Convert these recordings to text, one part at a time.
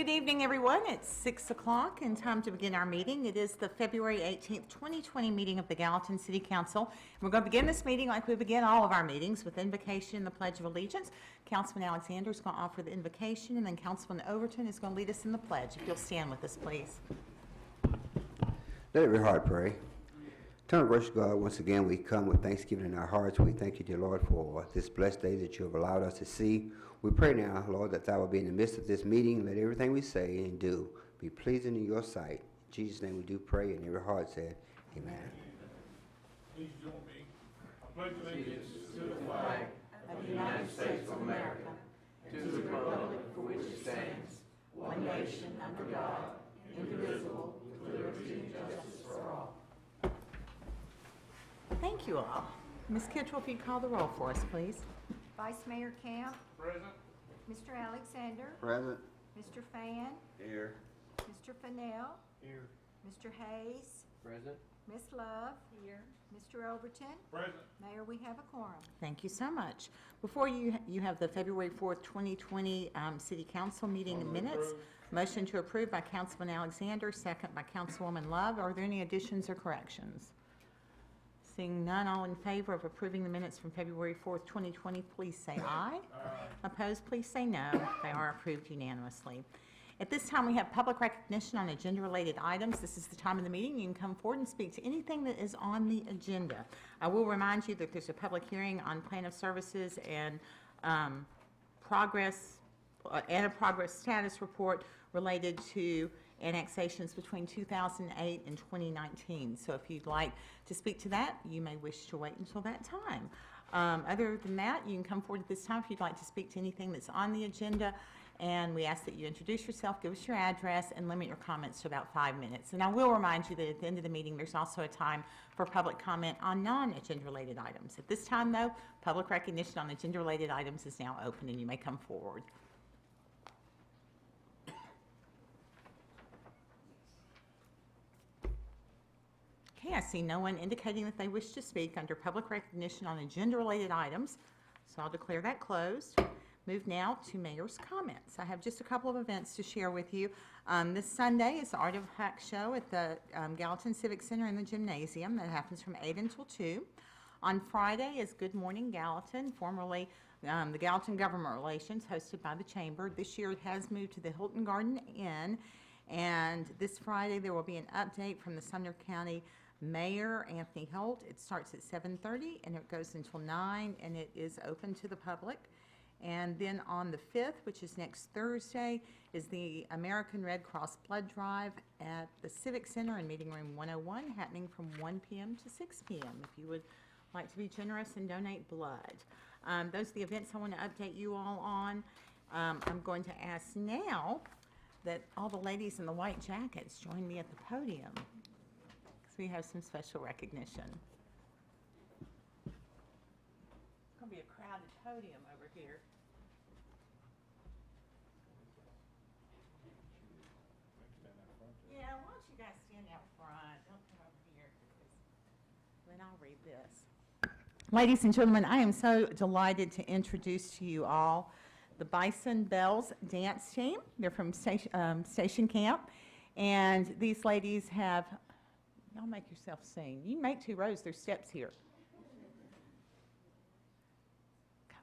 Good evening, everyone. It's 6 o'clock and time to begin our meeting. It is the February 18th, 2020 meeting of the Gallatin City Council. We're going to begin this meeting like we begin all of our meetings with invocation and the Pledge of Allegiance. Councilman Alexander is going to offer the invocation, and then Councilman Overton is going to lead us in the pledge. If you'll stand with us, please. Let every heart pray. Eternal gracious God, once again we come with thanksgiving in our hearts. We thank you, dear Lord, for this blessed day that you have allowed us to see. We pray now, Lord, that thou will be in the midst of this meeting. Let everything we say and do be pleasing in your sight. In Jesus' name we do pray, and every heart said, Amen. Please join me. I pledge allegiance to the flag of the United States of America, and to the republic for which it stands, one nation under God, indivisible, with liberty and justice for all. Thank you all. Ms. Kittrell, if you'd call the roll for us, please. Vice Mayor Camp, Present. Mr. Alexander, Present. Mr. Fan, Here. Mr. Fennell, Here. Mr. Hayes, Present. Miss Love, here, Mr. Overton. Present. Mayor, we have a quorum. Thank you so much. Before you have the February 4th, 2020 City Council meeting minutes. Motion to approve by Councilman Alexander, second by Councilwoman Love. Are there any additions or corrections? Seeing none, all in favor of approving the minutes from February 4th, 2020, please say aye. Opposed, please say no. They are approved unanimously. At this time, we have public recognition on agenda-related items. This is the time of the meeting. You can come forward and speak to anything that is on the agenda. I will remind you that there's a public hearing on plan of services and a progress status report related to annexations between 2008 and 2019. So if you'd like to speak to that, you may wish to wait until that time. Other than that, you can come forward at this time if you'd like to speak to anything that's on the agenda, and we ask that you introduce yourself, give us your address, and limit your comments to about 5 minutes. And I will remind you that at the end of the meeting, there's also a time for public comment on non-agenda related items. At this time, though, public recognition on agenda related items is now open, and you may come forward. Okay, I see no one indicating that they wish to speak under public recognition on agenda-related items, so I'll declare that closed. Move now to Mayor's comments. I have just a couple of events to share with you. This Sunday is the Art of Hack show at the Gallatin Civic Center in the gymnasium. That happens from 8 until 2. On Friday is Good Morning Gallatin, formerly the Gallatin Government Relations, hosted by the Chamber. This year it has moved to the Hilton Garden Inn, and this Friday there will be an update from the Sumner County Mayor Anthony Holt. It starts at 7:30 and it goes until 9, and it is open to the public. And then on the 5th, which is next Thursday, is the American Red Cross Blood Drive at the Civic Center in Meeting Room 101, happening from 1 p.m. to 6 p.m. if you would like to be generous and donate blood. Those are the events I want to update you all on. I'm going to ask now that all the ladies in the white jackets join me at the podium, because we have some special recognition. It's going to be a crowded podium over here. Yeah, why don't you guys stand out front? Don't come over here, because then I'll read this. Ladies and gentlemen, I am so delighted to introduce to you all the Bison Bells dance team. They're from Station Camp, and these ladies have, y'all make yourself sing. You can make 2 rows, there's steps here. Come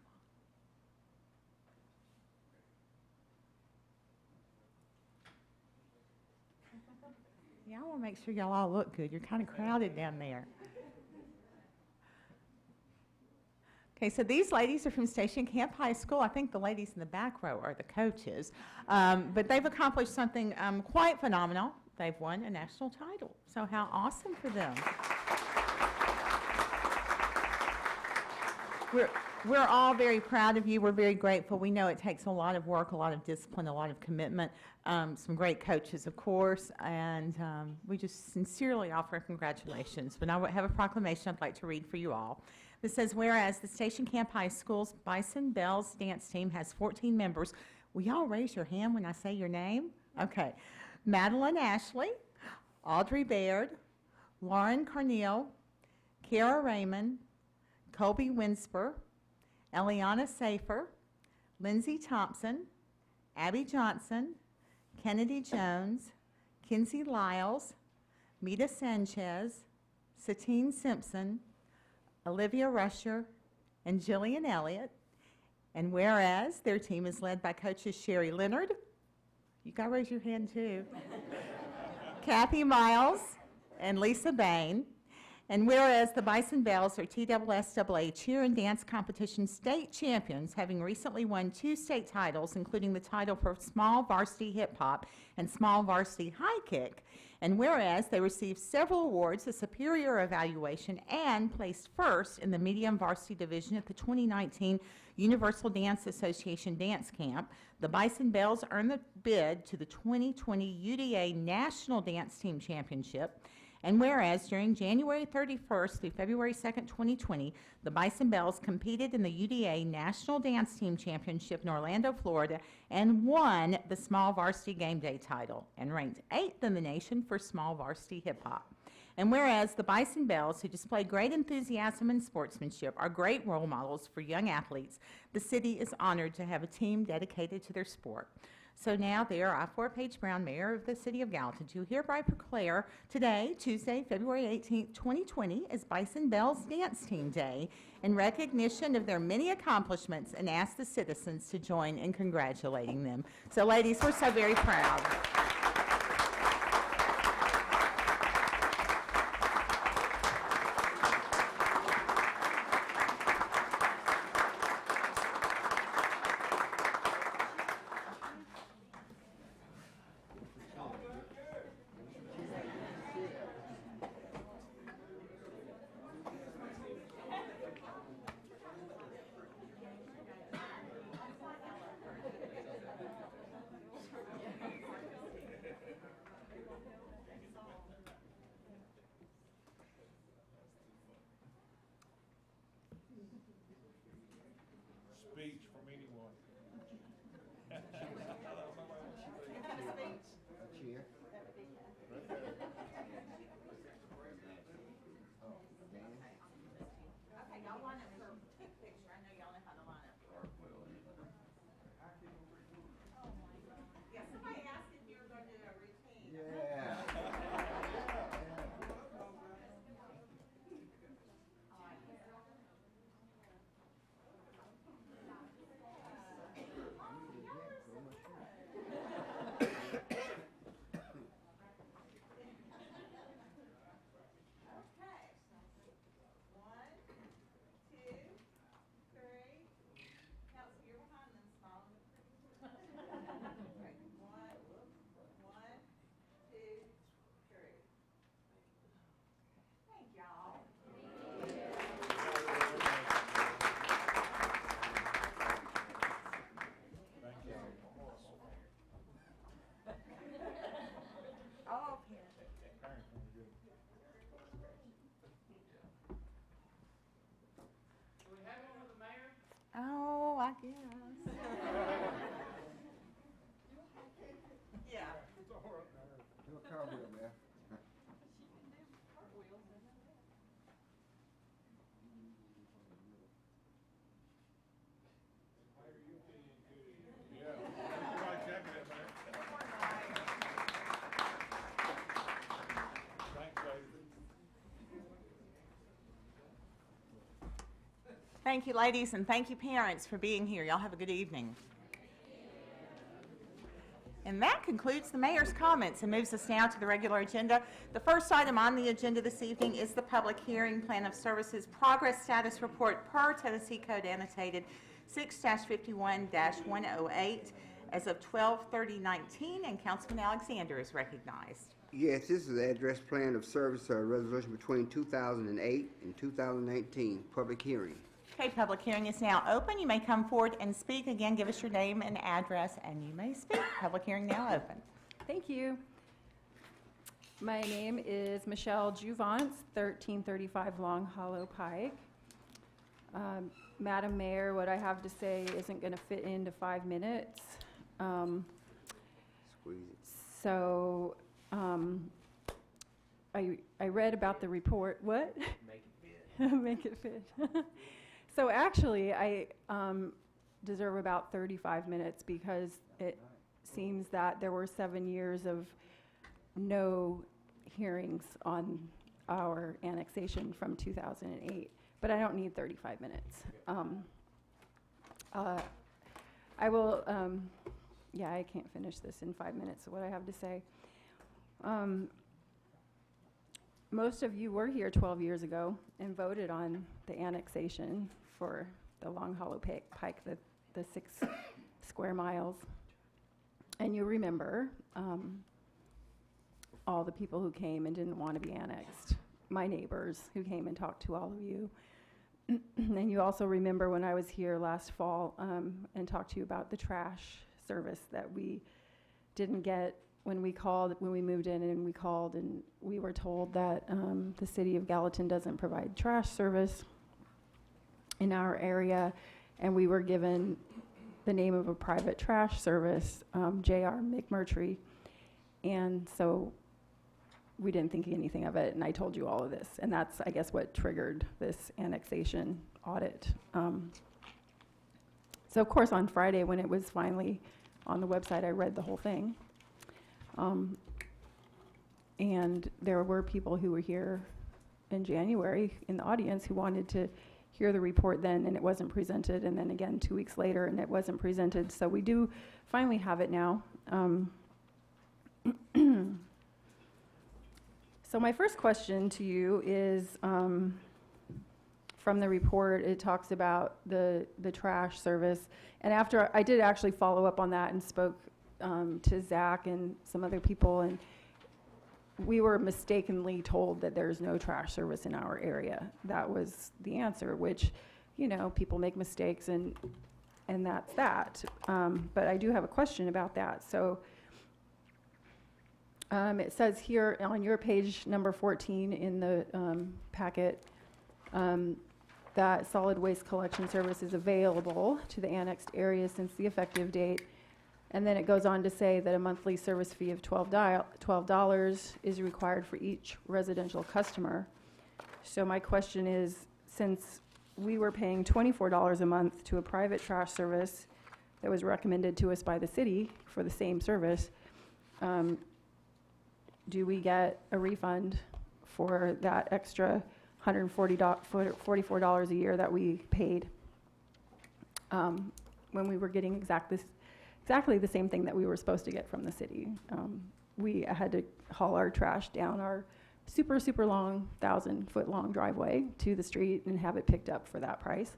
on. Yeah, I want to make sure y'all all look good. You're kind of crowded down there. Okay, so these ladies are from Station Camp High School. I think the ladies in the back row are the coaches. But they've accomplished something quite phenomenal. They've won a national title. So how awesome for them. We're all very proud of you. We're very grateful. We know it takes a lot of work, a lot of discipline, a lot of commitment, some great coaches, of course, and we just sincerely offer congratulations. But I have a proclamation I'd like to read for you all. This says, whereas the Station Camp High School's Bison Bells dance team has 14 members. Will y'all raise your hand when I say your name? Okay. Madeline Ashley, Audrey Baird, Lauren Carneal, Kara Raymond, Colby Winsper, Eliana Safer, Lindsay Thompson, Abby Johnson, Kennedy Jones, Kinsey Lyles, Mita Sanchez, Satine Simpson, Olivia Rusher, and Jillian Elliott. And whereas their team is led by coaches Sherry Leonard, you got to raise your hand too, Kathy Miles, and Lisa Bain. And whereas the Bison Bells are TSSAA Cheer and Dance Competition state champions, having recently won 2 state titles, including the title for Small Varsity Hip Hop and Small Varsity High Kick. And whereas they received several awards, a superior evaluation, and placed first in the medium varsity division at the 2019 Universal Dance Association Dance Camp, the Bison Bells earned the bid to the 2020 UDA National Dance Team Championship. And whereas during January 31st through February 2nd, 2020, the Bison Bells competed in the UDA National Dance Team Championship in Orlando, Florida, and won the Small Varsity Game Day title, and ranked 8th in the nation for Small Varsity Hip Hop. And whereas the Bison Bells, who display great enthusiasm and sportsmanship, are great role models for young athletes, the city is honored to have a team dedicated to their sport. So now there, I, 4-Page Brown, Mayor of the City of Gallatin, do hereby declare today, Tuesday, February 18th, 2020, as Bison Bells Dance Team Day in recognition of their many accomplishments, and ask the citizens to join in congratulating them. So ladies, we're so very proud. Speech from anyone. Cheer. Okay, y'all line up for a quick picture. I know y'all know how to line up. Yeah, somebody asked if you were going to do a routine. Yeah. Okay. 1, 2, 3. Kelsey, you're behind them, small. Okay, 1, 2, 3. Thank y'all. Thank you. Oh, okay. Parents want to do it. Do we have one with the mayor? Oh, I guess. Yeah. It's all right there. Do a cartwheel, man. Yeah. Everybody checking it, man. Thanks, ladies. Thank you, ladies, and thank you, parents, for being here. Y'all have a good evening. And that concludes the mayor's comments and moves us now to the regular agenda. The first item on the agenda this evening is the public hearing plan of services progress status report per Tennessee Code annotated 6-51-108 as of 12/30/19, and Councilman Alexander is recognized. Yes, this is the address plan of service resolution between 2008 and 2019, public hearing. Okay, public hearing is now open. You may come forward and speak. Again, give us your name and address, and you may speak. Public hearing now open. Thank you. My name is Michelle Juvance, 1335 Long Hollow Pike. Madam Mayor, what I have to say isn't going to fit into 5 minutes. Squeeze it. So I read about the report. What? Make it fit. Make it fit. So actually, I deserve about 35 minutes because it seems that there were 7 years of no hearings on our annexation from 2008, but I don't need 35 minutes. I will, yeah, I can't finish this in 5 minutes, what I have to say. Most of you were here 12 years ago and voted on the annexation for the Long Hollow Pike, the 6 square miles. And you remember all the people who came and didn't want to be annexed, my neighbors who came and talked to all of you. And you also remember when I was here last fall and talked to you about the trash service that we didn't get when we moved in, and we called and we were told that the city of Gallatin doesn't provide trash service in our area, and we were given the name of a private trash service, J.R. McMurtry, and so we didn't think anything of it, and I told you all of this, and that's, I guess, what triggered this annexation audit. So of course on Friday when it was finally on the website, I read the whole thing. And there were people who were here in January in the audience who wanted to hear the report then, and it wasn't presented, and then again 2 weeks later and it wasn't presented. So we do finally have it now. So my first question to you is, from the report, it talks about the trash service. And after I did actually follow up on that and spoke to Zach and some other people, and we were mistakenly told that there's no trash service in our area. That was the answer, which, you know, people make mistakes, and that's that. But I do have a question about that. So it says here on your page number 14 in the packet that solid waste collection service is available to the annexed area since the effective date. And then it goes on to say that a monthly service fee of $12 is required for each residential customer. So my question is, since we were paying $24 a month to a private trash service that was recommended to us by the city for the same service, do we get a refund for that extra $144 a year that we paid when we were getting exactly the same thing that we were supposed to get from the city? We had to haul our trash down our super, super long, 1,000-foot long driveway to the street and have it picked up for that price.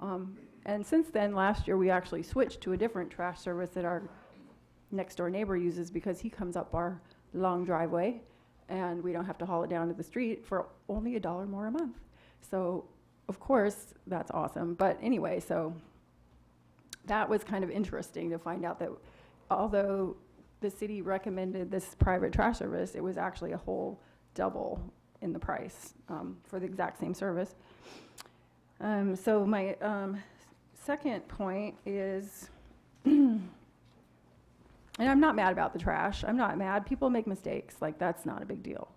And since then, last year, we actually switched to a different trash service that our next door neighbor uses because he comes up our long driveway and we don't have to haul it down to the street for only $1 more a month. So, of course, that's awesome. But anyway, so that was kind of interesting to find out that although the city recommended this private trash service, it was actually a whole double in the price for the exact same service. So my second point is, and I'm not mad about the trash. I'm not mad. People make mistakes. Like, that's not a big deal.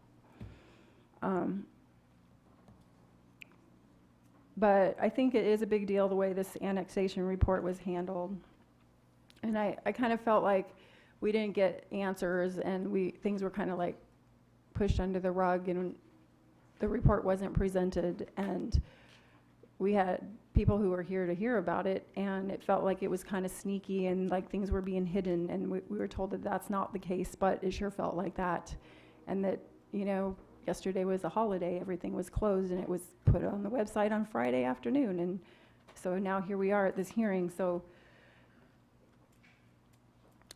But I think it is a big deal the way this annexation report was handled. And I kind of felt like we didn't get answers, and things were kind of like pushed under the rug, and the report wasn't presented, and we had people who were here to hear about it, and it felt like it was kind of sneaky and like things were being hidden, and we were told that that's not the case, but it sure felt like that. And that, you know, yesterday was a holiday, everything was closed, and it was put on the website on Friday afternoon, and so now here we are at this hearing. So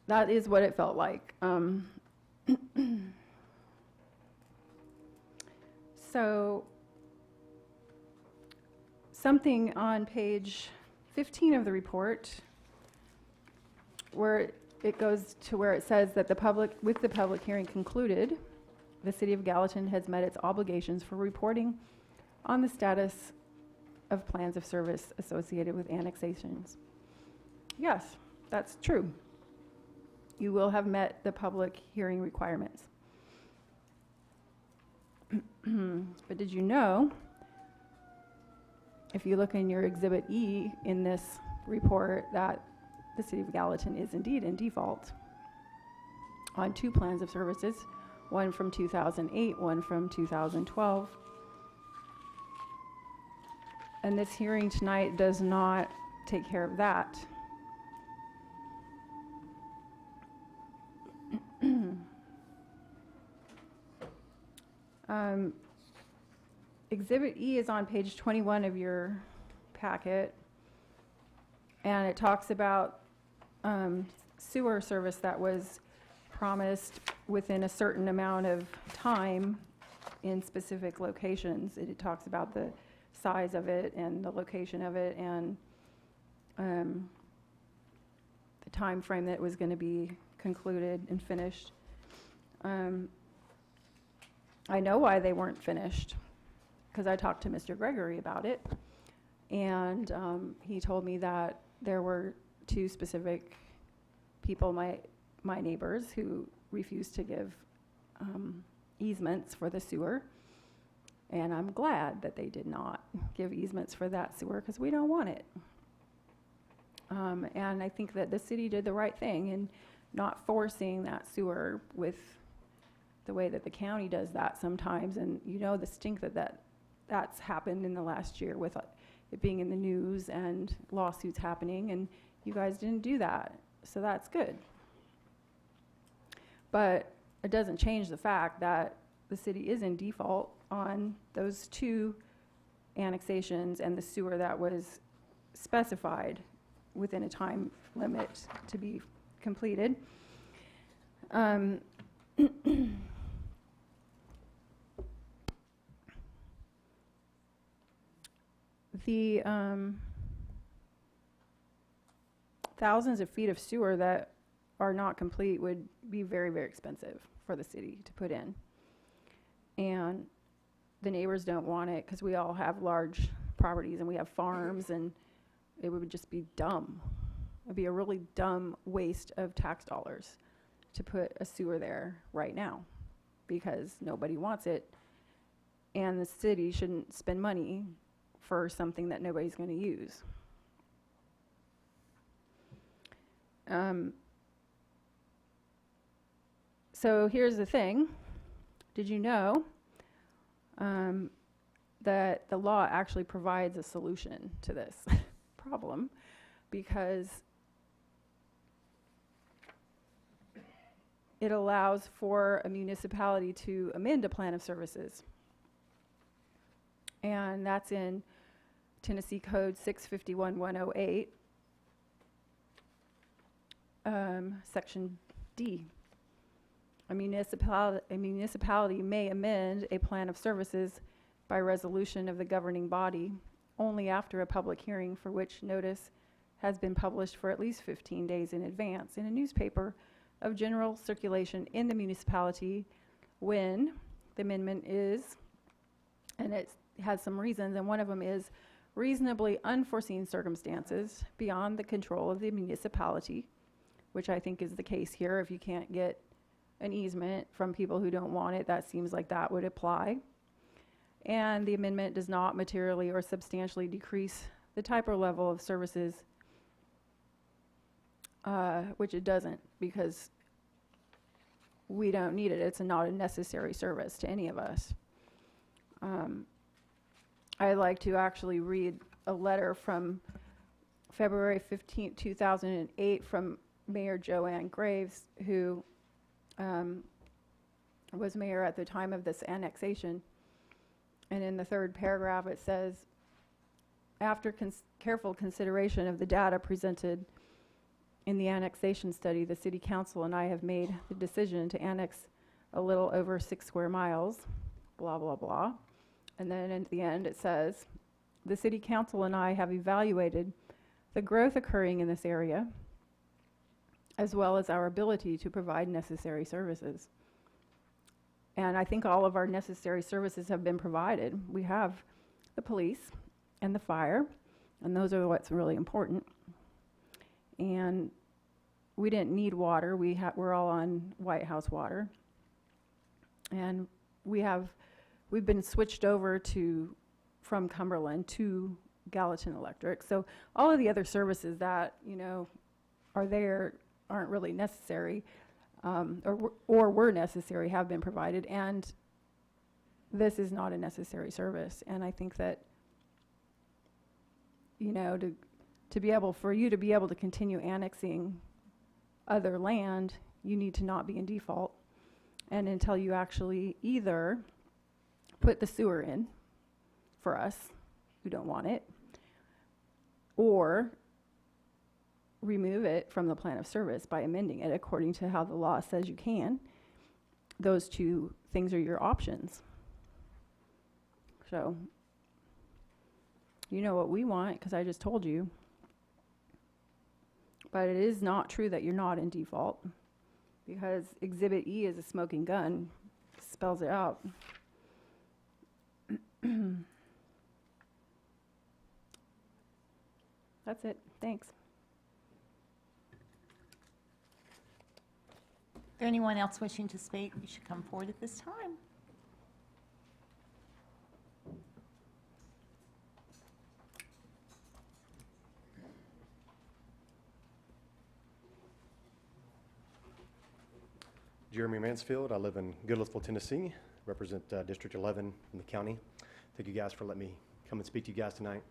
that is what it felt like. So something on page 15 of the report, where it goes to where it says that with the public hearing concluded, the City of Gallatin has met its obligations for reporting on the status of plans of service associated with annexations. Yes, that's true. You will have met the public hearing requirements. But did you know, if you look in your Exhibit E in this report, that the City of Gallatin is indeed in default on 2 plans of services, one from 2008, one from 2012. And this hearing tonight does not take care of that. Exhibit E is on page 21 of your packet, and it talks about sewer service that was promised within a certain amount of time in specific locations. It talks about the size of it and the location of it and the time frame that it was going to be concluded and finished. I know why they weren't finished, because I talked to Mr. Gregory about it, and he told me that there were 2 specific people, my neighbors, who refused to give easements for the sewer, and I'm glad that they did not give easements for that sewer, because we don't want it. And I think that the city did the right thing in not forcing that sewer with the way that the county does that sometimes, and you know the stink that's happened in the last year with it being in the news and lawsuits happening, and you guys didn't do that, so that's good. But it doesn't change the fact that the city is in default on those 2 annexations and the sewer that was specified within a time limit to be completed. The thousands of feet of sewer that are not complete would be very, very expensive for the city to put in. And the neighbors don't want it because we all have large properties and we have farms, and it would just be dumb. It would be a really dumb waste of tax dollars to put a sewer there right now because nobody wants it, and the city shouldn't spend money for something that nobody's going to use. So here's the thing. Did you know that the law actually provides a solution to this problem? Because it allows for a municipality to amend a plan of services. And that's in Tennessee Code 651-108, Section D. A municipality may amend a plan of services by resolution of the governing body only after a public hearing for which notice has been published for at least 15 days in advance in a newspaper of general circulation in the municipality, when the amendment is, and it has some reasons, and one of them is reasonably unforeseen circumstances beyond the control of the municipality, which I think is the case here. If you can't get an easement from people who don't want it, that seems like that would apply. And the amendment does not materially or substantially decrease the type or level of services, which it doesn't, because we don't need it. It's not a necessary service to any of us. I'd like to actually read a letter from February 15, 2008 from Mayor Joanne Graves, who was mayor at the time of this annexation. And in the 3rd paragraph it says, after careful consideration of the data presented in the annexation study, the City Council and I have made the decision to annex a little over 6 square miles, blah, blah, blah. And then at the end it says, the City Council and I have evaluated the growth occurring in this area, as well as our ability to provide necessary services. And I think all of our necessary services have been provided. We have the police and the fire, and those are what's really important. And we didn't need water. We're all on White House water. And we've been switched over from Cumberland to Gallatin Electric. So all of the other services that, are there aren't really necessary. or were necessary, have been provided, and this is not a necessary service. And I think that, you know, for you to be able to continue annexing other land, you need to not be in default. And until you actually either put the sewer in for us who don't want it, or remove it from the plan of service by amending it according to how the law says you can, those two things are your options. So, you know what we want, because I just told you. But it is not true that you're not in default, because Exhibit E is a smoking gun, spells it out. That's it. Thanks. Is there anyone else wishing to speak? You should come forward at this time. Jeremy Mansfield. I live in Goodlettsville, Tennessee, represent District 11 in the county. Thank you guys for letting me come and speak to you guys tonight.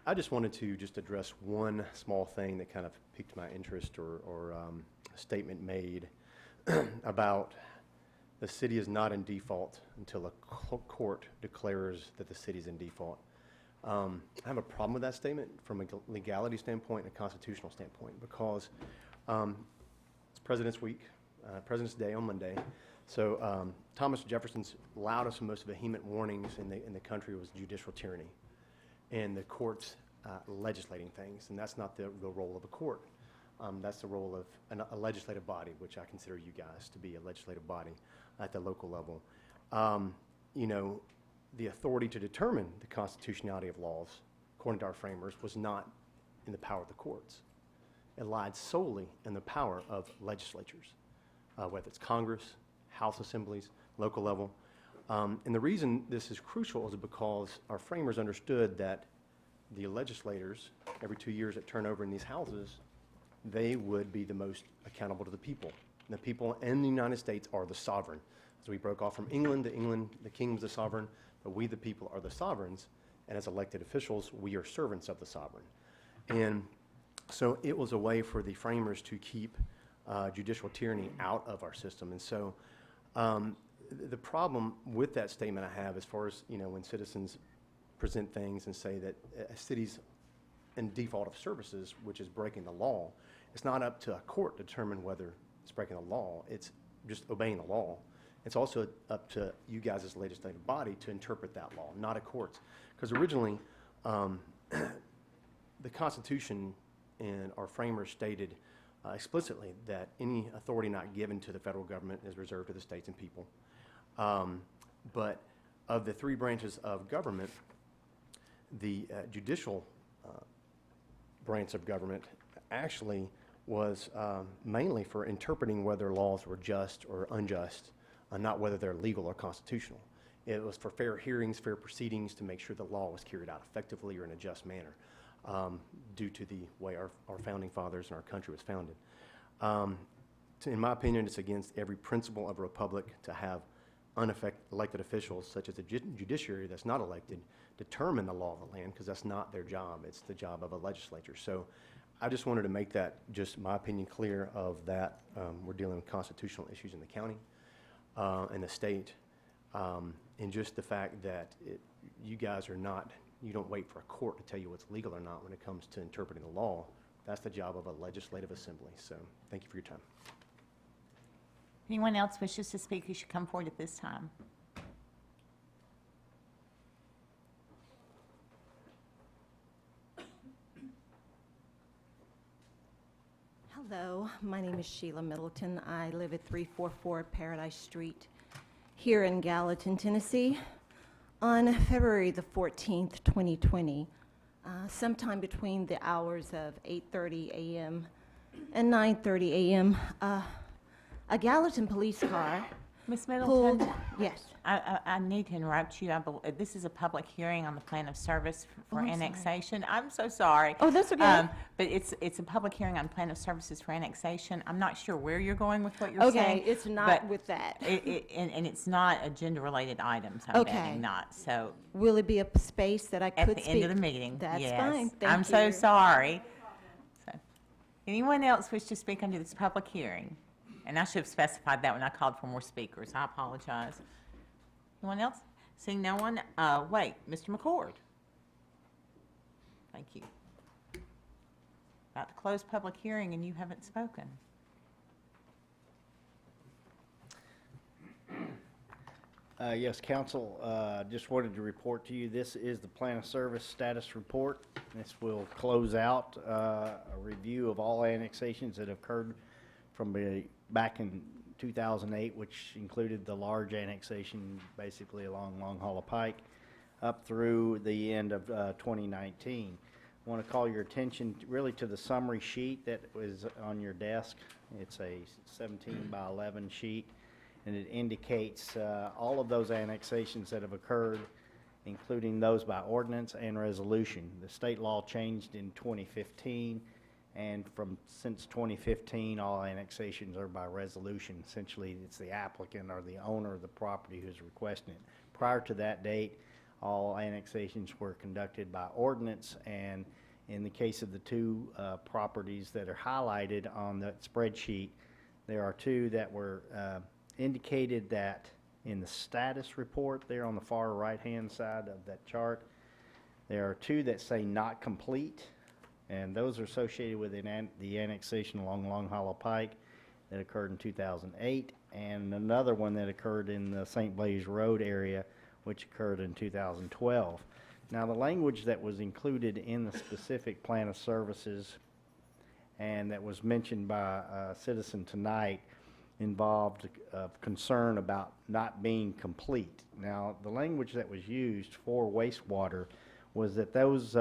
I just wanted to just address one small thing that kind of piqued my interest, or a statement made about the city is not in default until a court declares that the city is in default. I have a problem with that statement from a legality standpoint and a constitutional standpoint, because it's President's Week. President's Day on Monday. So Thomas Jefferson's loudest and most vehement warnings in the country was judicial tyranny, and the courts legislating things, and that's not the role of a court. That's the role of a legislative body, which I consider you guys to be a legislative body at the local level. You know, the authority to determine the constitutionality of laws, according to our framers, was not in the power of the courts. It lied solely in the power of legislatures. Whether it's Congress, House assemblies, local level. And the reason this is crucial is because our framers understood that the legislators, every 2 years that turn over in these houses, they would be the most accountable to the people. And the people in the United States are the sovereign. As we broke off from England, the king was the sovereign, but we the people are the sovereigns, and as elected officials, we are servants of the sovereign. And so it was a way for the framers to keep judicial tyranny out of our system. And so the problem with that statement I have, as far as, you know, when citizens present things and say that a city's in default of services, which is breaking the law, it's not up to a court to determine whether it's breaking the law. It's just obeying the law. It's also up to you guys as a legislative body to interpret that law, not a court. Because originally, the Constitution and our framers stated explicitly that any authority not given to the federal government is reserved to the states and people. But of the three branches of government, the judicial branch of government actually was mainly for interpreting whether laws were just or unjust, not whether they're legal or constitutional. It was for fair hearings, fair proceedings, to make sure the law was carried out effectively or in a just manner. Due to the way our founding fathers and our country was founded. In my opinion, it's against every principle of a republic to have unelected officials, such as the judiciary that's not elected, determine the law of the land, because that's not their job. It's the job of a legislature. So I just wanted to make that, just my opinion, clear of that. We're dealing with constitutional issues in the county and the state, and just the fact that you guys are not, you don't wait for a court to tell you what's legal or not when it comes to interpreting the law. That's the job of a legislative assembly. So thank you for your time. Anyone else wishes to speak, you should come forward at this time. Hello, my name is Sheila Middleton. I live at 344 Paradise Street here in Gallatin, Tennessee. On February the 14th, 2020, sometime between the hours of 8:30 a.m. and 9:30 a.m., a Gallatin police car Ms. pulled. Middleton, Yes. I need to interrupt you. This is a public hearing on the plan of service for I'm sorry. annexation. I'm so sorry. Oh, that's okay. But it's a public hearing on plan of services for annexation. I'm not sure where you're going with what you're saying. Okay, it's not but with that. And it's not agenda-related items, I'm Okay. betting not. So Will it be a space that I at could the speak? end of the meeting, That's yes. fine. Thank I'm so you. sorry. So, anyone else wish to speak under this public hearing? And I should have specified that when I called for more speakers. I apologize. Anyone else? Seeing no one, wait, Mr. McCord. Thank you. About to close public hearing and you haven't spoken. Yes, council, just wanted to report to you, this is the plan of service status report. This will close out a review of all annexations that occurred from back in 2008, which included the large annexation basically along Long Hollow Pike up through the end of 2019. I want to call your attention really to the summary sheet that was on your desk. It's a 17 by 11 sheet, and it indicates all of those annexations that have occurred, including those by ordinance and resolution. The state law changed in 2015, and since 2015, all annexations are by resolution. Essentially, it's the applicant or the owner of the property who's requesting it. Prior to that date, all annexations were conducted by ordinance, and in the case of the two properties that are highlighted on that spreadsheet, there are two that were indicated that in the status report there on the far right-hand side of that chart. There are two that say not complete, and those are associated with the annexation along Long Hollow Pike that occurred in 2008, and another one that occurred in the St. Blaise Road area, which occurred in 2012. Now, the language that was included in the specific plan of services and that was mentioned by a citizen tonight involved concern about not being complete. Now, the language that was used for wastewater was that those,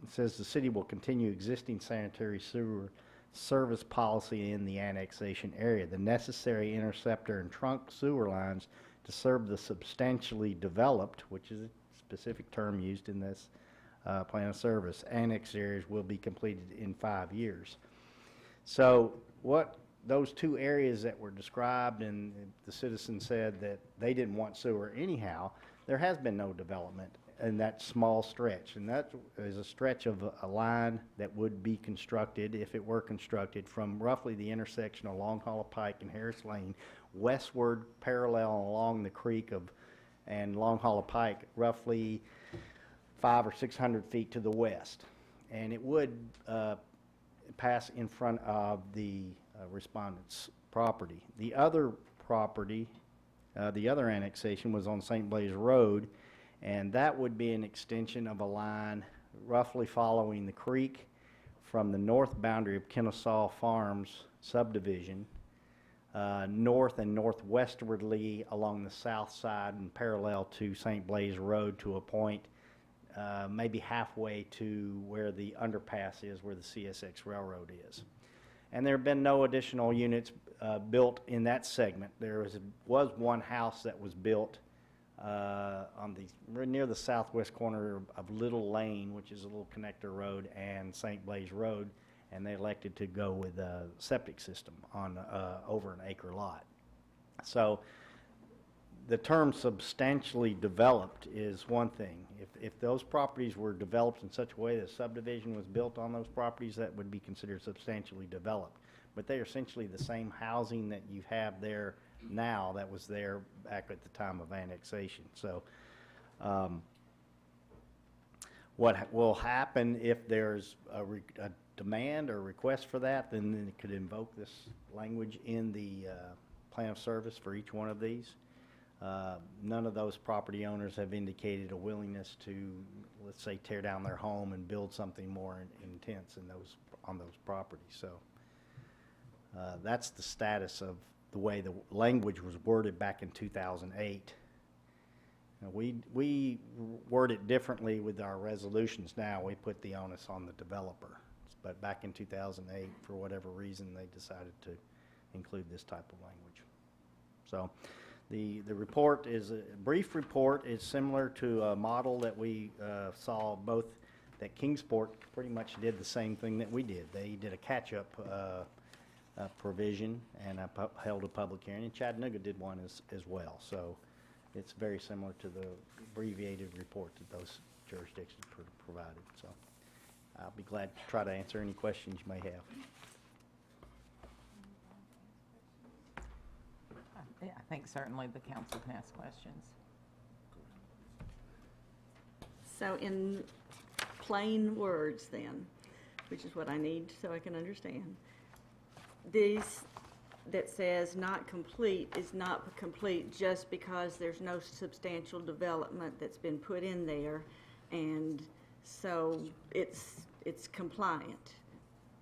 says the city will continue existing sanitary sewer service policy in the annexation area. The necessary interceptor and trunk sewer lines to serve the substantially developed, which is a specific term used in this plan of service, annex areas will be completed in 5 years. So what those two areas that were described, and the citizen said that they didn't want sewer anyhow, there has been no development in that small stretch, and that is a stretch of a line that would be constructed, if it were constructed, from roughly the intersection of Long Hollow Pike and Harris Lane westward, parallel along the creek and Long Hollow Pike, roughly 500 or 600 feet to the west, and it would pass in front of the respondent's property. The other property, the other annexation, was on St. Blaise Road, and that would be an extension of a line roughly following the creek from the north boundary of Kennesaw Farms subdivision north and northwestwardly along the south side and parallel to St. Blaise Road to a point maybe halfway to where the underpass is, where the CSX Railroad is. And there have been no additional units built in that segment. There was one house that was built near the southwest corner of Little Lane, which is a little connector road, and St. Blaise Road, and they elected to go with a septic system on over an acre lot. So the term substantially developed is one thing. If those properties were developed in such a way that subdivision was built on those properties, that would be considered substantially developed. But they are essentially the same housing that you have there now that was there back at the time of annexation. So what will happen if there's a demand or request for that, then it could invoke this language in the plan of service for each one of these. None of those property owners have indicated a willingness to, let's say, tear down their home and build something more intense on those properties. So that's the status of the way the language was worded back in 2008. Now, we word it differently with our resolutions now. We put the onus on the developer. But back in 2008, for whatever reason, they decided to include this type of language. So the report is, a brief report is similar to a model that we saw both, that Kingsport pretty much did the same thing that we did. They did a catch-up provision and held a public hearing, and Chattanooga did one as well. So it's very similar to the abbreviated report that those jurisdictions provided. So I'll be glad to try to answer any questions you may have. Yeah, I think certainly the council can ask questions. So in plain words then, which is what I need so I can understand, this that says not complete is not complete just because there's no substantial development that's been put in there, and so it's compliant.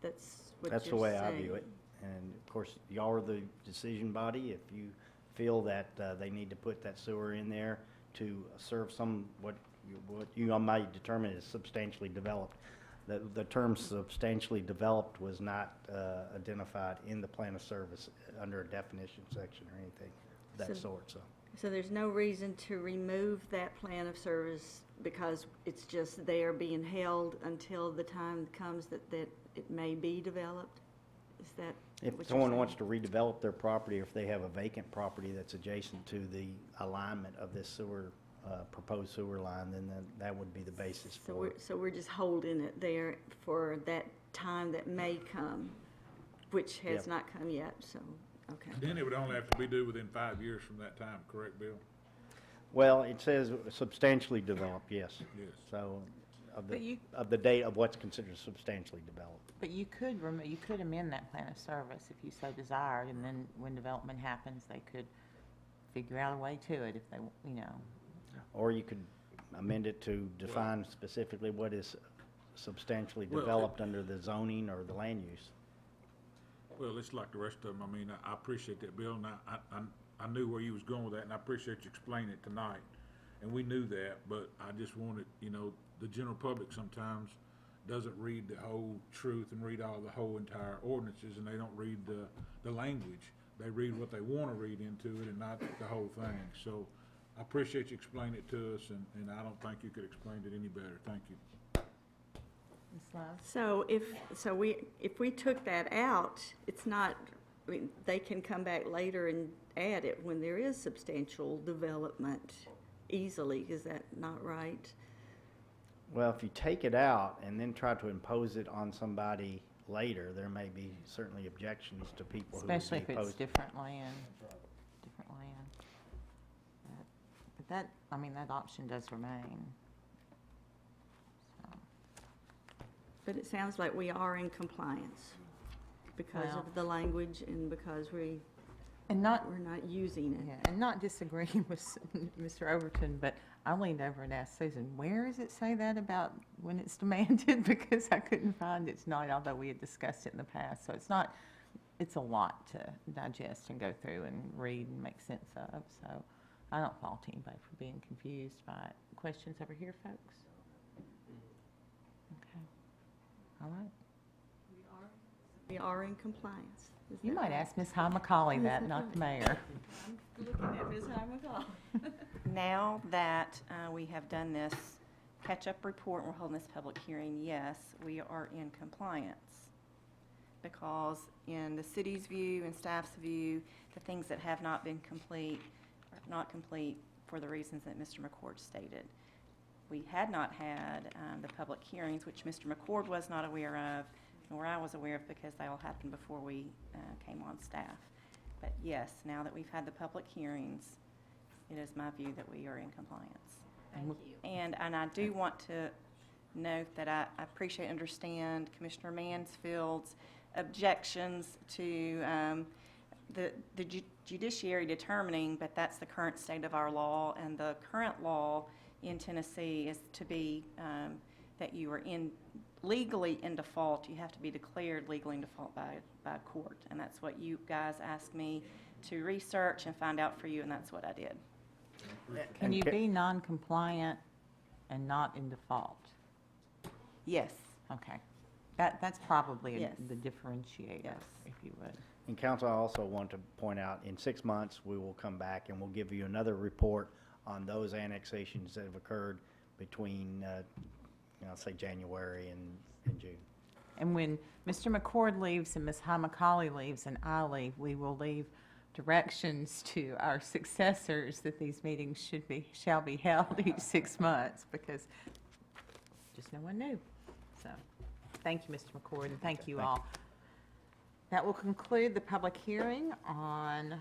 That's what you're saying. That's the way I view it. And of course, y'all are the decision body. If you feel that they need to put that sewer in there to serve what you might determine is substantially developed. The term substantially developed was not identified in the plan of service under a definition section or anything of that sort. So there's no reason to remove that plan of service because it's just there being held until the time comes that it may be developed? Is that If what you're someone saying? wants to redevelop their property, or if they have a vacant property that's adjacent to the alignment of this sewer, proposed sewer line, then that would be the basis for it. So we're just holding it there for that time that may come, which has Yep. not come yet, so, okay. Then it would only have to be due within 5 years from that time, correct, Bill? Well, it says substantially developed, yes. Yes. So But you- of the date of what's considered substantially developed. But you could amend that plan of service if you so desired, and then when development happens, they could figure out a way to it if they, you know. Or you could amend it to define specifically what is substantially Well, developed under the zoning or the land use. Well, it's like the rest of them. I mean, I appreciate that, Bill, and I knew where you was going with that, and I appreciate you explaining it tonight. And we knew that, but I just wanted, the general public sometimes doesn't read the whole truth and read all the whole entire ordinances, and they don't read the language. They read what they want to read into it and not the whole thing. So I appreciate you explaining it to us, and I don't think you could explain it any better. Thank you. Ms. Love? So if we took that out, it's not, I mean, they can come back later and add it when there is substantial development easily, is that not right? Well, if you take it out and then try to impose it on somebody later, there may be certainly objections to people who would be Especially if it's opposed. different land. But that, that option does remain. So, But it sounds like we are in compliance because Well- of the language and because we're And not, not using it. yeah, and not disagreeing with Mr. Overton, but I leaned over and asked Susan, where does it say that about when it's demanded? Because I couldn't find it tonight, although we had discussed it in the past. So it's a lot to digest and go through and read and make sense of. So I don't fault anybody for being confused by it. Questions over here, folks? Okay. All right. We are in compliance. Is You that might right? ask Ms. High McCauley that, not the mayor. Looking at Ms. Hyman. Now that we have done this catch-up report, and we're holding this public hearing, yes, we are in compliance. Because in the city's view and staff's view, the things that have not been complete are not complete for the reasons that Mr. McCord stated. We had not had the public hearings, which Mr. McCord was not aware of, nor I was aware of, because they all happened before we came on staff. But yes, now that we've had the public hearings, it is my view that we are in compliance. Thank you. And I do want to note that I appreciate and understand Commissioner Mansfield's objections to the judiciary determining, but that's the current state of our law, and the current law in Tennessee is to be that you are legally in default. You have to be declared legally in default by court, and that's what you guys asked me to research and find out for you, and that's what I did. Can you be non-compliant and not in default? Yes. Okay. That's probably Yes. the differentiator, Yes. if you would. And council, I also want to point out, in 6 months, we will come back and we'll give you another report on those annexations that have occurred between, say January and June. And when Mr. McCord leaves and Ms. Hamacali leaves and I leave, we will leave directions to our successors that these meetings shall be held each 6 months, because just no one knew. So, thank you, Mr. McCord, and thank you all. That will conclude the public hearing on,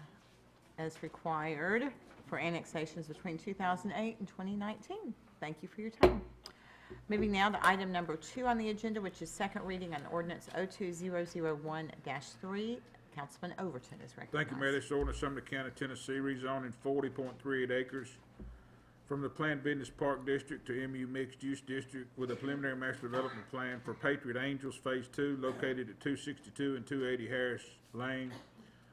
as required, for annexations between 2008 and 2019. Thank you for your time. Moving now to item number 2 on the agenda, which is second reading on ordinance 02001-3. Councilman Overton is recognized. Thank you, Mayor. This ordinance, Sumner County, Tennessee, rezoning 40.38 acres from the planned business park district to MU mixed use district with a preliminary master development plan for Patriot Angels Phase 2 located at 262 and 280 Harris Lane.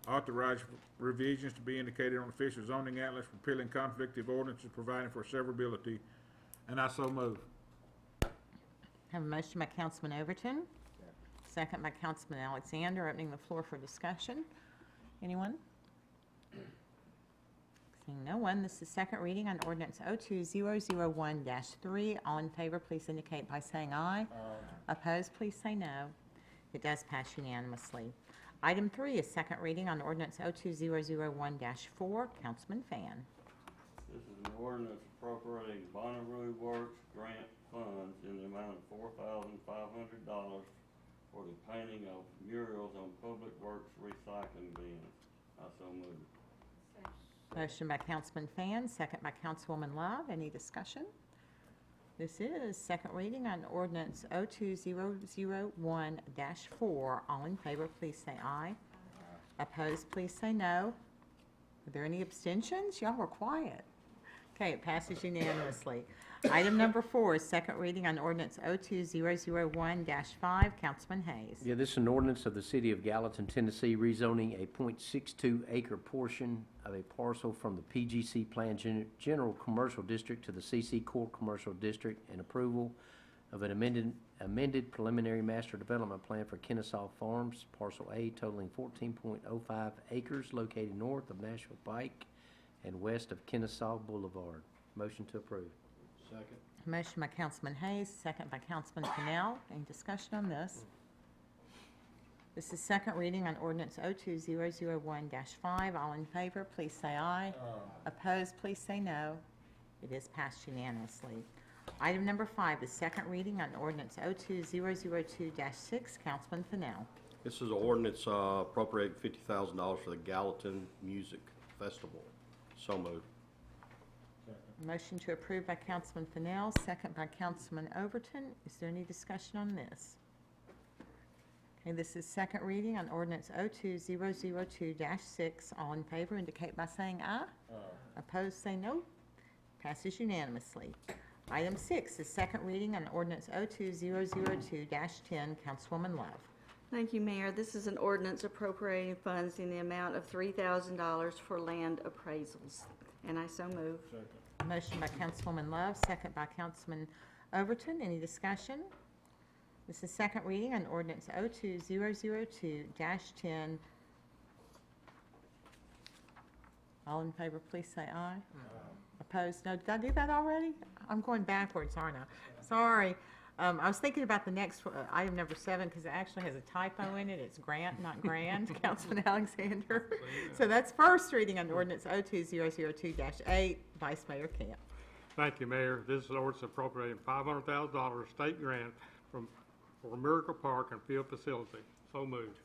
Authorize revisions to be indicated on official zoning atlas, repealing conflicting ordinances, providing for severability, and I so move. Have a motion by Councilman Overton, second by Councilman Alexander, opening the floor for discussion. Anyone? Seeing no one, this is second reading on ordinance 02001-3. All in favor, please indicate by saying aye. Opposed, please say no. It does pass unanimously. Item 3 is second reading on ordinance 02001-4. Councilman Fan. This is an ordinance appropriating Bonnaroo Works grant funds in the amount of $4,500 for the painting of murals on Public Works recycling bins. I so move. Motion by Councilman Fan, second by Councilwoman Love. Any discussion? This is second reading on ordinance 02001-4. All in favor, please say aye. Opposed, please say no. Are there any abstentions? Y'all were quiet. Okay, it passes unanimously. Item number 4 is second reading on ordinance 02001-5. Councilman Hayes. Yeah, this is an ordinance of the City of Gallatin, Tennessee, rezoning a .62 acre portion of a parcel from the PGC Plan General Commercial District to the CC Core Commercial District, and approval of an amended preliminary master development plan for Kennesaw Farms, Parcel A, totaling 14.05 acres, located north of Nashville Pike and west of Kennesaw Boulevard. Motion to approve. Second. Motion by Councilman Hayes, second by Councilman Fennell. Any discussion on this? This is second reading on ordinance 02001-5. All in favor, please say aye. Opposed, please say no. It is passed unanimously. Item number 5 is second reading on ordinance 02002-6. Councilman Fennell. This is an ordinance appropriating $50,000 for the Gallatin Music Festival. So moved. Motion to approve by Councilman Fennell, second by Councilman Overton. Is there any discussion on this? Okay, this is second reading on ordinance 02002-6. All in favor indicate by saying aye. Opposed, say no. Passes unanimously. Item 6 is second reading on ordinance 02002-10. Councilwoman Love. Thank you, Mayor. This is an ordinance appropriating funds in the amount of $3,000 for land appraisals, and I so move. Motion by Councilwoman Love, second by Councilman Overton. Any discussion? This is second reading on ordinance 02002-10. All in favor, please say aye. Opposed? No. Did I do that already? I'm going backwards, aren't I? Sorry. I was thinking about the next item number 7 because it actually has a typo in it. It's grant, not grand, Councilman Alexander. So that's first reading on ordinance 02002-8. Vice Mayor Camp. Thank you, Mayor. This is an ordinance appropriating $500,000 state grant for Miracle Park and Field Facility. So moved.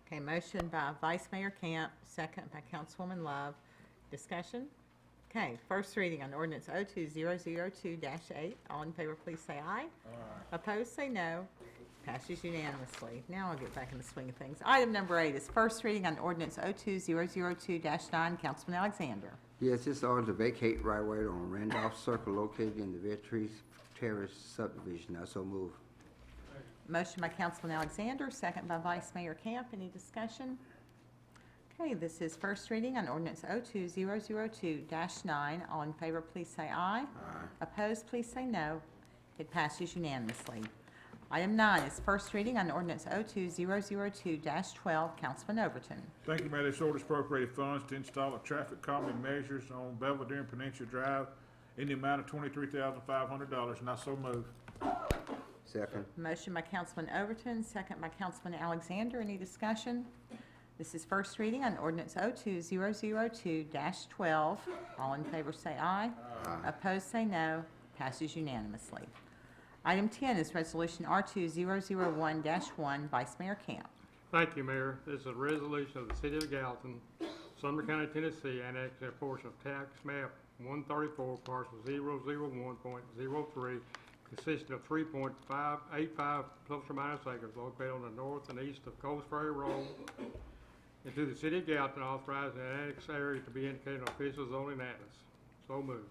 Okay, motion by Vice Mayor Camp, second by Councilwoman Love. Discussion? Okay, first reading on ordinance 02002-8. All in favor, please say aye. Opposed, say no. Passes unanimously. Now I'll get back in the swing of things. Item number 8 is first reading on ordinance 02002-9. Councilman Alexander. Yes, this order to vacate right away on Randolph Circle located in the Beatrice Terrace subdivision. I so move. Motion by Councilman Alexander, second by Vice Mayor Camp. Any discussion? Okay, this is first reading on ordinance 02002-9. All in favor, please say aye. Opposed, please say no. It passes unanimously. Item 9 is first reading on ordinance 02002-12. Councilman Overton. Thank you, Mayor. This order is appropriated funds to install a traffic calming measures on Belvedere and Peninsula Drive in the amount of $23,500, and I so move. Second. Motion by Councilman Overton, second by Councilman Alexander. Any discussion? This is first reading on ordinance 02002-12. All in favor say aye. Opposed say no. Passes unanimously. Item 10 is resolution R2001-1. Vice Mayor Camp. Thank you, Mayor. This is a resolution of the City of Gallatin, Sumner County, Tennessee, annexing a portion of tax map 134, parcel 001.03, consisting of 3.585 plus or minus acres located on the north and east of Coles Ferry Road, and to the City of Gallatin, authorizing the annexed area to be indicated on official zoning atlas. So moved.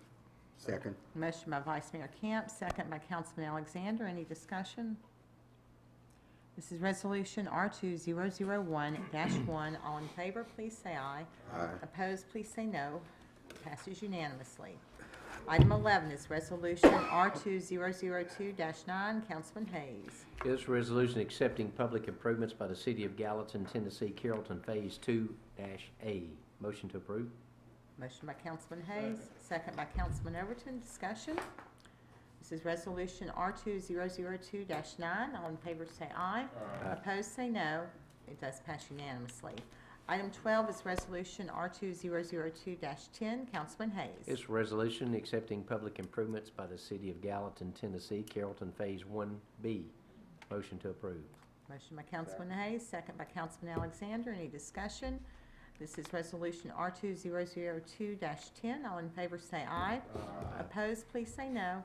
Second. Motion by Vice Mayor Camp, second by Councilman Alexander. Any discussion? This is resolution R2001-1. All in favor, please say aye. Aye. Opposed, please say no. Passes unanimously. Item 11 is resolution R2002-9. Councilman Hayes. This resolution accepting public improvements by the City of Gallatin, Tennessee, Carrollton Phase 2-A. Motion to approve. Motion by Councilman Hayes, second by Councilman Overton. Discussion. This is resolution R2002-9. All in favor say aye. Opposed say no. It does pass unanimously. Item 12 is resolution R2002-10. Councilman Hayes. This resolution accepting public improvements by the City of Gallatin, Tennessee, Carrollton Phase 1B. Motion to approve. Motion by Councilman Hayes, second by Councilman Alexander. Any discussion? This is resolution R2002-10. All in favor say aye. Opposed, please say no.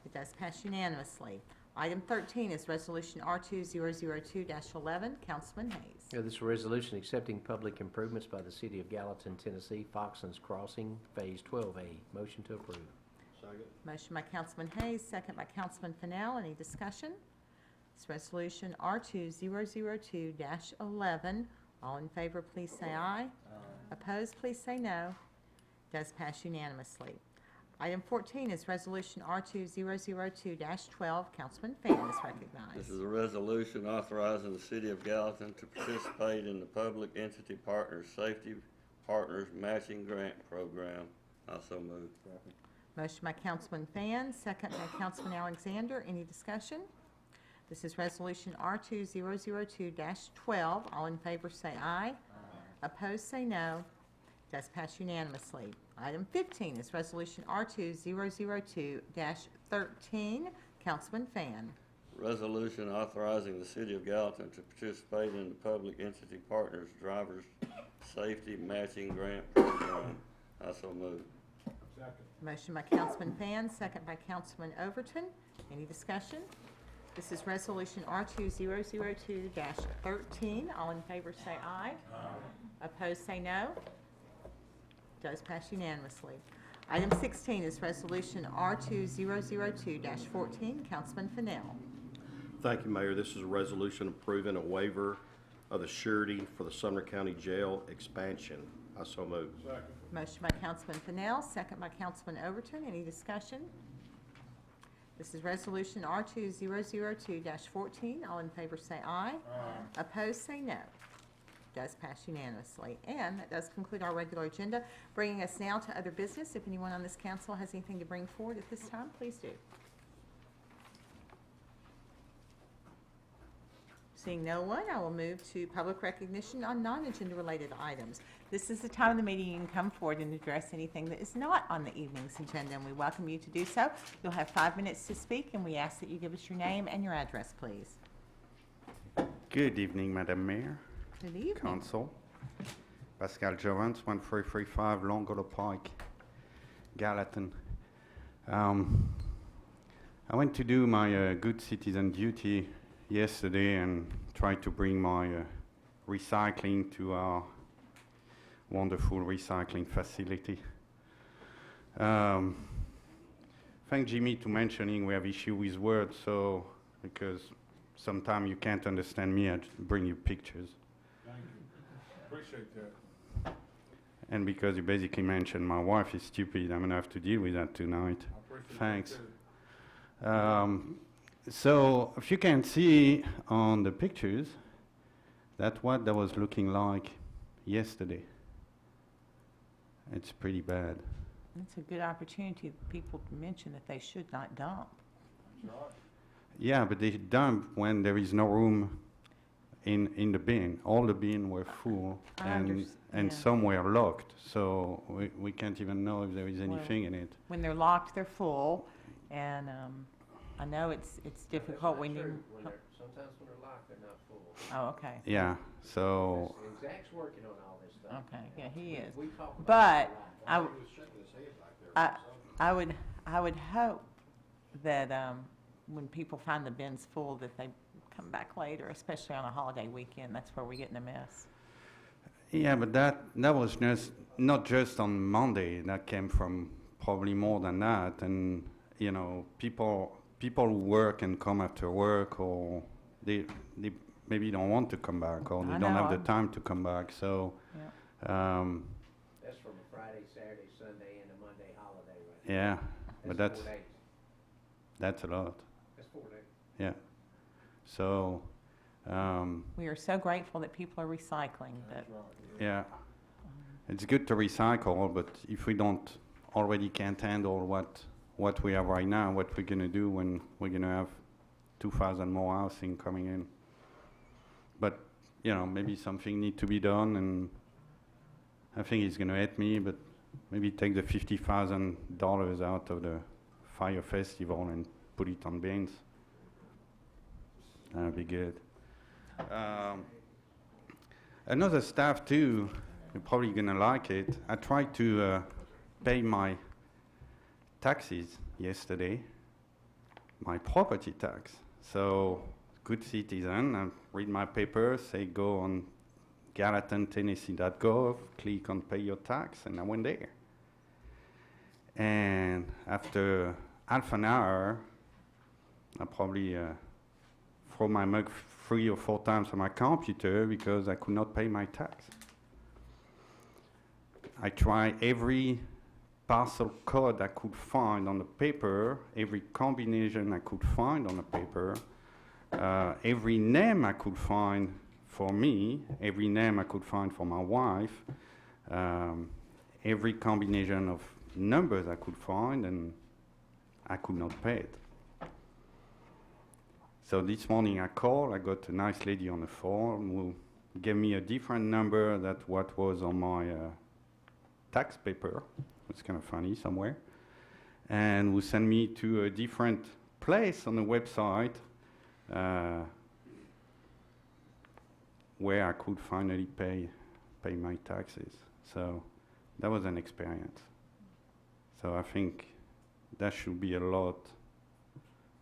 It does pass unanimously. Item 13 is resolution R2002-11. Councilman Hayes. This resolution accepting public improvements by the City of Gallatin, Tennessee, Foxlands Crossing Phase 12A. Motion to approve. Second. Motion by Councilman Hayes, second by Councilman Fennell. Any discussion? This resolution R2002-11. All in favor, please say aye. Opposed, please say no. Does pass unanimously. Item 14 is resolution R2002-12. Councilman Fan is recognized. This is a resolution authorizing the City of Gallatin to participate in the Public Entity Partners Safety Partners Matching Grant Program. Also moved. Motion by Councilman Fan, second by Councilman Alexander. Any discussion? This is resolution R2002-12. All in favor say aye. Opposed say no. Does pass unanimously. Item 15 is resolution R2002-13. Councilman Fan. Resolution authorizing the City of Gallatin to participate in the Public Entity Partners Drivers Safety Matching Grant Program. Also moved. Motion by Councilman Fan, second by Councilman Overton. Any discussion? This is resolution R2002-13. All in favor say aye. Opposed say no. Does pass unanimously. Item 16 is resolution R2002-14. Councilman Fennell. Thank you, Mayor. This is a resolution approving a waiver of the surety for the Sumner County Jail expansion. I so move. Motion by Councilman Fennell, second by Councilman Overton. Any discussion? This is resolution R2002-14. All in favor say aye. Opposed say no. Does pass unanimously. And that does conclude our regular agenda, bringing us now to other business. If anyone on this council has anything to bring forward at this time, please do. Seeing no one, I will move to public recognition on non-agenda related items. This is the time of the meeting you can come forward and address anything that is not on the evening's agenda, and we welcome you to do so. You'll have 5 minutes to speak, and we ask that you give us your name and your address, please. Good evening, Madam Mayor, Good evening. Council. Pascal Jovans, 1335 Longola Pike, Gallatin. I went to do my good citizen duty yesterday and tried to bring my recycling to our wonderful recycling facility. Thank Jimmy to mentioning we have issue with words, so because sometimes you can't understand me, I bring you pictures. Thank you. Appreciate that. And because you basically mentioned my wife is stupid, I'm gonna have to deal with that tonight. I appreciate Thanks. that too. So if you can see on the pictures, that's what that was looking like yesterday. It's pretty bad. It's a good opportunity for people to mention that they should not dump. Yeah, but they dump when there is no room in the bin. All the bin were full, and yeah. some were locked, so we can't even know if there is Well, anything in it. When they're locked, they're full, and I know it's difficult when you. Sometimes when they're locked, they're not full. Oh, okay. Yeah, so Zach's working on all this stuff. Okay, yeah, he is. We talk about But it a lot. I would hope that when people find the bins full, that they come back later, especially on a holiday weekend. That's where we get in a mess. yeah, but that was just not just on Monday. That came from probably more than that, and you know, people who work and come after work, or they maybe don't want to come back, or they don't have the time to come back. So. Yeah. That's from a Friday, Saturday, Sunday, and a Monday holiday, right? Yeah, but that's 4 days. that's a lot. That's 4 days. Yeah. So. We are so grateful that people are recycling. That Yeah. It's good to recycle, but if we don't already can't handle what we have right now, what we're gonna do when we're gonna have 2,000 more housing coming in. But you know, maybe something need to be done, and I think it's gonna hit me, but maybe take the $50,000 out of the fire festival and put it on bins. That'd be good. Another stuff too, you're probably gonna like it. I tried to pay my taxes yesterday, my property tax. So, good citizen, I read my papers, say go on Gallatin, Tennessee.gov, click on pay your tax, and I went there. And after half an hour, I probably throw my mug 3 or 4 times on my computer because I could not pay my tax. I tried every parcel code I could find on the paper, every combination I could find on the paper, every name I could find for me, every name I could find for my wife, every combination of numbers I could find, and I could not pay it. So this morning I called, I got a nice lady on the phone who gave me a different number than what was on my tax paper. It's kind of funny somewhere. And who sent me to a different place on the website where I could finally pay my taxes. So that was an experience. So I think that should be a lot.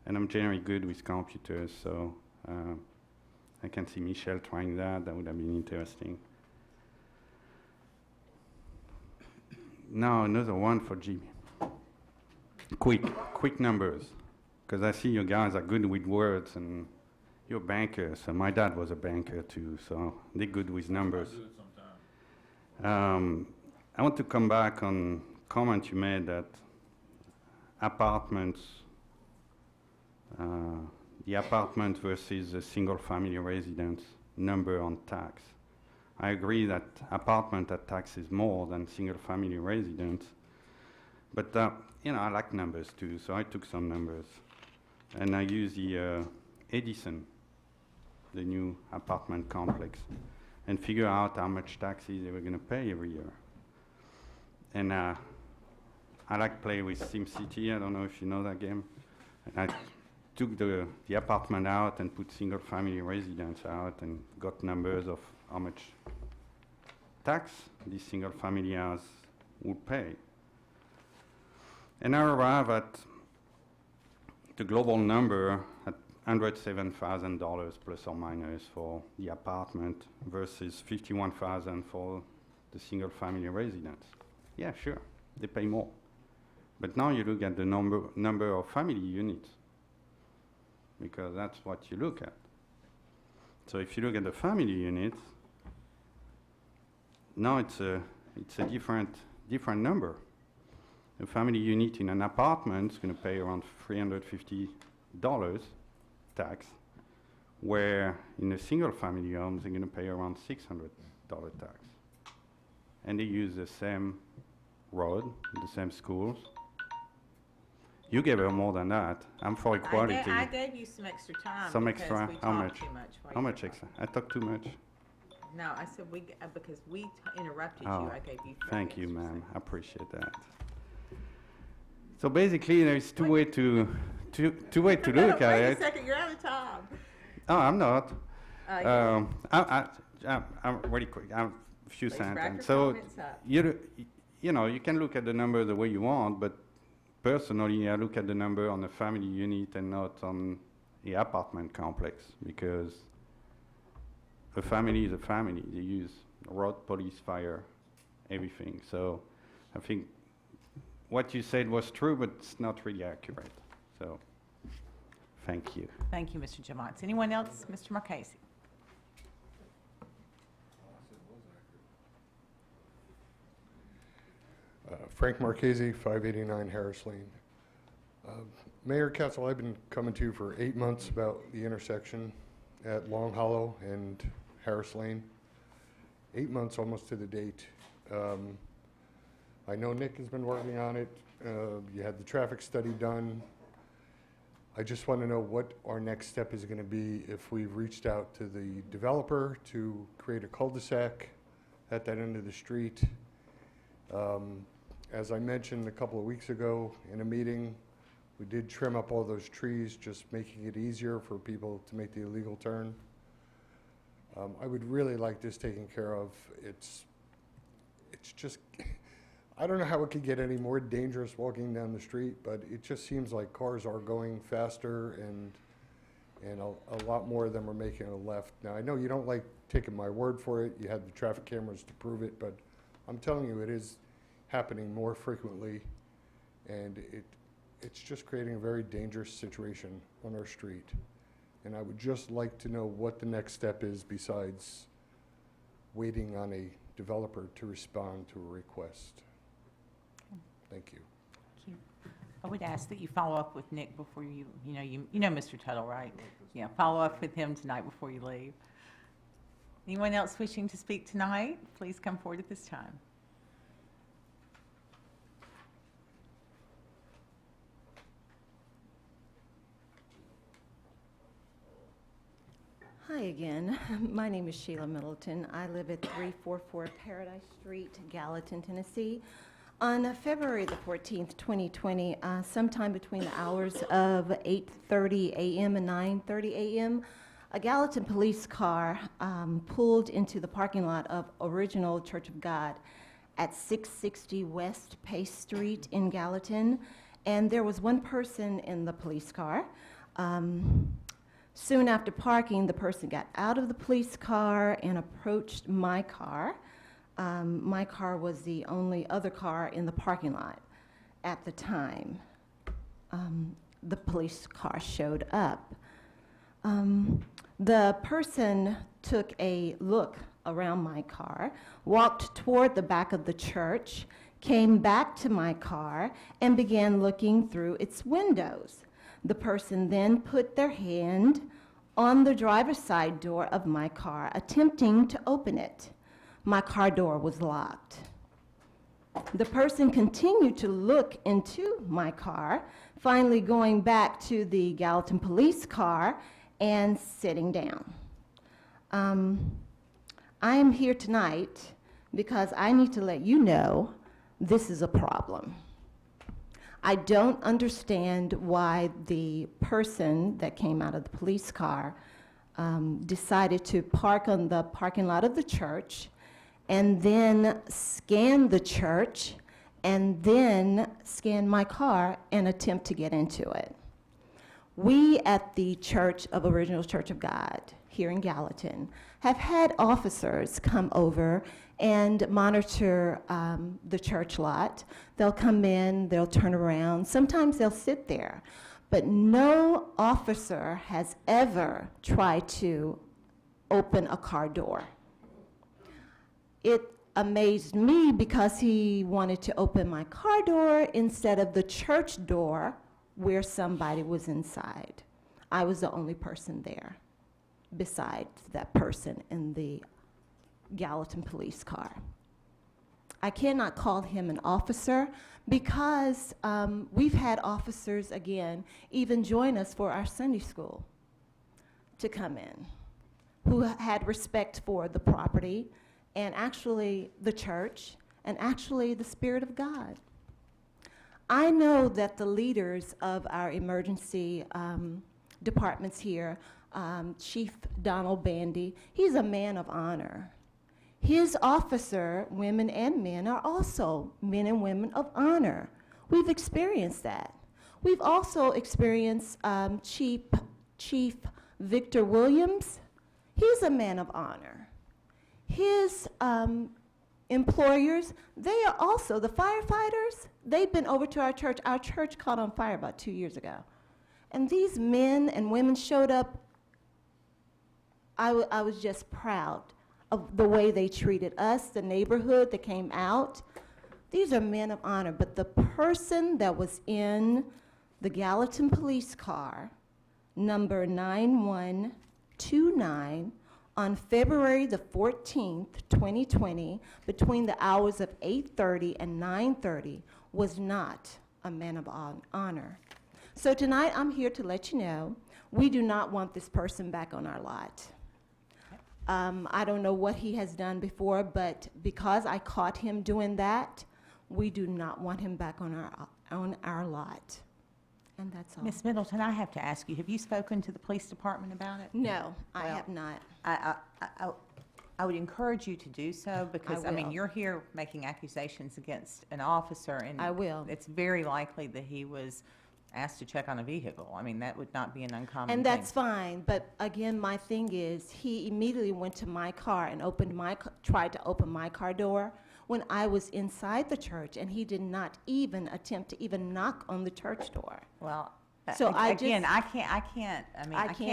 And I'm generally good with computers, so I can see Michelle trying that. That would have been interesting. Now another one for Jimmy. Quick numbers, because I see you guys are good with words, and you're bankers. So my dad was a banker too, so they're good with numbers. I do it sometimes. I want to come back on comment you made that apartments, the apartment versus a single-family residence number on tax. I agree that apartment at tax is more than single-family residence, but you know, I like numbers too, so I took some numbers, and I used the Edison, the new apartment complex, and figure out how much taxes they were going to pay every year. And I like play with SimCity. I don't know if you know that game. And I took the apartment out and put single-family residence out and got numbers of how much tax this single-family house would pay. And I arrive at the global number at $107,000 plus or minus for the apartment versus $51,000 for the single-family residence. Yeah, sure, they pay more. But now you look at the number of family units, because that's what you look at. So if you look at the family units, now it's a different number. A family unit in an apartment is going to pay around $350 tax, where in a single-family home, they're going to pay around $600 tax. And they use the same road, the same schools. You gave her more than that. I'm for equality. I gave you some extra time. Some because extra? we How talked much? too much while How you much were extra? I talk too much. talking. No, I said because we interrupted you, Oh, I gave you. 30 thank you, extra ma'am. seconds. I appreciate that. So basically, there's two way to look Wait at a it. second, you're out of time. Oh, I'm not. Yeah. I'm really quick. I'm a few Please wrap your sentences. So comments up. you know, you can look at the number the way you want, but personally, I look at the number on the family unit and not on the apartment complex, because a family is a family. They use road, police, fire, everything. So I think what you said was true, but it's not really accurate. So thank you. Thank you, Mr. Jamont. Anyone else? Mr. Marchese? Frank Marchese, 589 Harris Lane. Mayor, Council, I've been coming to you for 8 months about the intersection at Long Hollow and Harris Lane. 8 months almost to the date. I know Nick has been working on it. You had the traffic study done. I just want to know what our next step is going to be if we've reached out to the developer to create a cul-de-sac at that end of the street. As I mentioned a couple of weeks ago in a meeting, we did trim up all those trees, just making it easier for people to make the illegal turn. I would really like this taken care of. It's just, I don't know how it could get any more dangerous walking down the street, but it just seems like cars are going faster and a lot more of them are making a left. Now, I know you don't like taking my word for it. You had the traffic cameras to prove it, but I'm telling you, it is happening more frequently, and it's just creating a very dangerous situation on our street. And I would just like to know what the next step is besides waiting on a developer to respond to a request. Thank you. Thank you. I would ask that you follow up with Nick before you know Mr. Tuttle, right? Yeah, follow up with him tonight before you leave. Anyone else wishing to speak tonight, please come forward at this time. Hi again. My name is Sheila Middleton. I live at 344 Paradise Street, Gallatin, Tennessee. On February the 14th, 2020, sometime between the hours of 8:30 a.m. and 9:30 a.m., a Gallatin police car pulled into the parking lot of Original Church of God at 660 West Pace Street in Gallatin, and there was one person in the police car. Soon after parking, the person got out of the police car and approached my car. My car was the only other car in the parking lot at the time the police car showed up. The person took a look around my car, walked toward the back of the church, came back to my car, and began looking through its windows. The person then put their hand on the driver's side door of my car, attempting to open it. My car door was locked. The person continued to look into my car, finally going back to the Gallatin police car and sitting down. I am here tonight because I need to let you know this is a problem. I don't understand why the person that came out of the police car decided to park on the parking lot of the church and then scan the church and then scan my car and attempt to get into it. We at the Church of Original Church of God here in Gallatin have had officers come over and monitor the church lot. They'll come in, they'll turn around, sometimes they'll sit there, but no officer has ever tried to open a car door. It amazed me because he wanted to open my car door instead of the church door where somebody was inside. I was the only person there besides that person in the Gallatin police car. I cannot call him an officer because we've had officers, again, even join us for our Sunday school to come in, who had respect for the property and actually the church and actually the Spirit of God. I know that the leaders of our emergency departments here, Chief Donald Bandy, he's a man of honor. His officer, women and men, are also men and women of honor. We've experienced that. We've also experienced Chief Victor Williams. He's a man of honor. His employers, they are also, the firefighters, they've been over to our church. Our church caught on fire about 2 years ago. And these men and women showed up. I was just proud of the way they treated us, the neighborhood that came out. These are men of honor, but the person that was in the Gallatin police car, number 9129, on February the 14th, 2020, between the hours of 8:30 and 9:30, was not a man of honor. So tonight, I'm here to let you know, we do not want this person back on our lot. I don't know what he has done before, but because I caught him doing that, we do not want him back on our lot. And that's all. Ms. Middleton, I have to ask you, have you spoken to the police department about it? No, I Well, have not. I would encourage you to do so because, I mean, will. you're here making accusations against an officer, and I will. it's very likely that he was asked to check on a vehicle. I mean, that would not be an uncommon And thing. that's fine, but again, my thing is, he immediately went to my car and tried to open my car door when I was inside the church, and he did not even attempt to even knock on the church door. Well, So I again, just- I can't I can't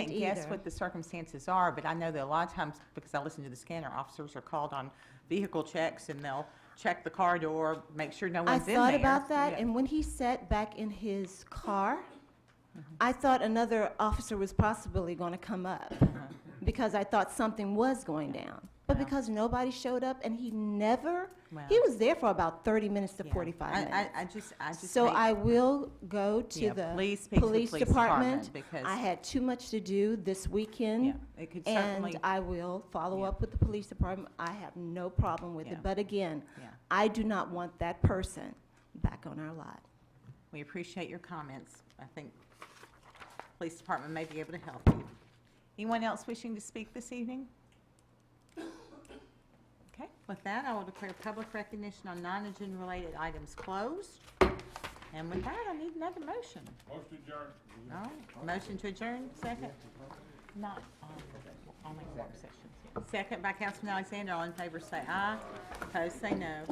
guess either. what the circumstances are, but I know that a lot of times, because I listen to the scanner, officers are called on vehicle checks, and they'll check the car door, make sure no I one's in there. thought about that, Yeah. and when he sat back in his car, I thought another officer was possibly going to come up because I thought something was going down. But because nobody showed up and he never, Well. he was there for about 30 minutes to Yeah. 45 minutes. I just So hate- I will go to Yeah, the please speak to the police police department. department because- I had too much to do this weekend. Yeah, it could certainly. And I will follow Yeah. up with the police department. I have no problem with Yeah. it. But again, Yeah. I do not want that person back on our lot. We appreciate your comments. I think police department may be able to help you. Anyone else wishing to speak this evening? Okay, with that, I will declare public recognition on non-agenda related items closed. And with that, I need another motion. Motion adjourned. All right, motion to adjourn, second? Not on the work session. Second by Councilman Alexander. All in favor say aye. Opposed say no.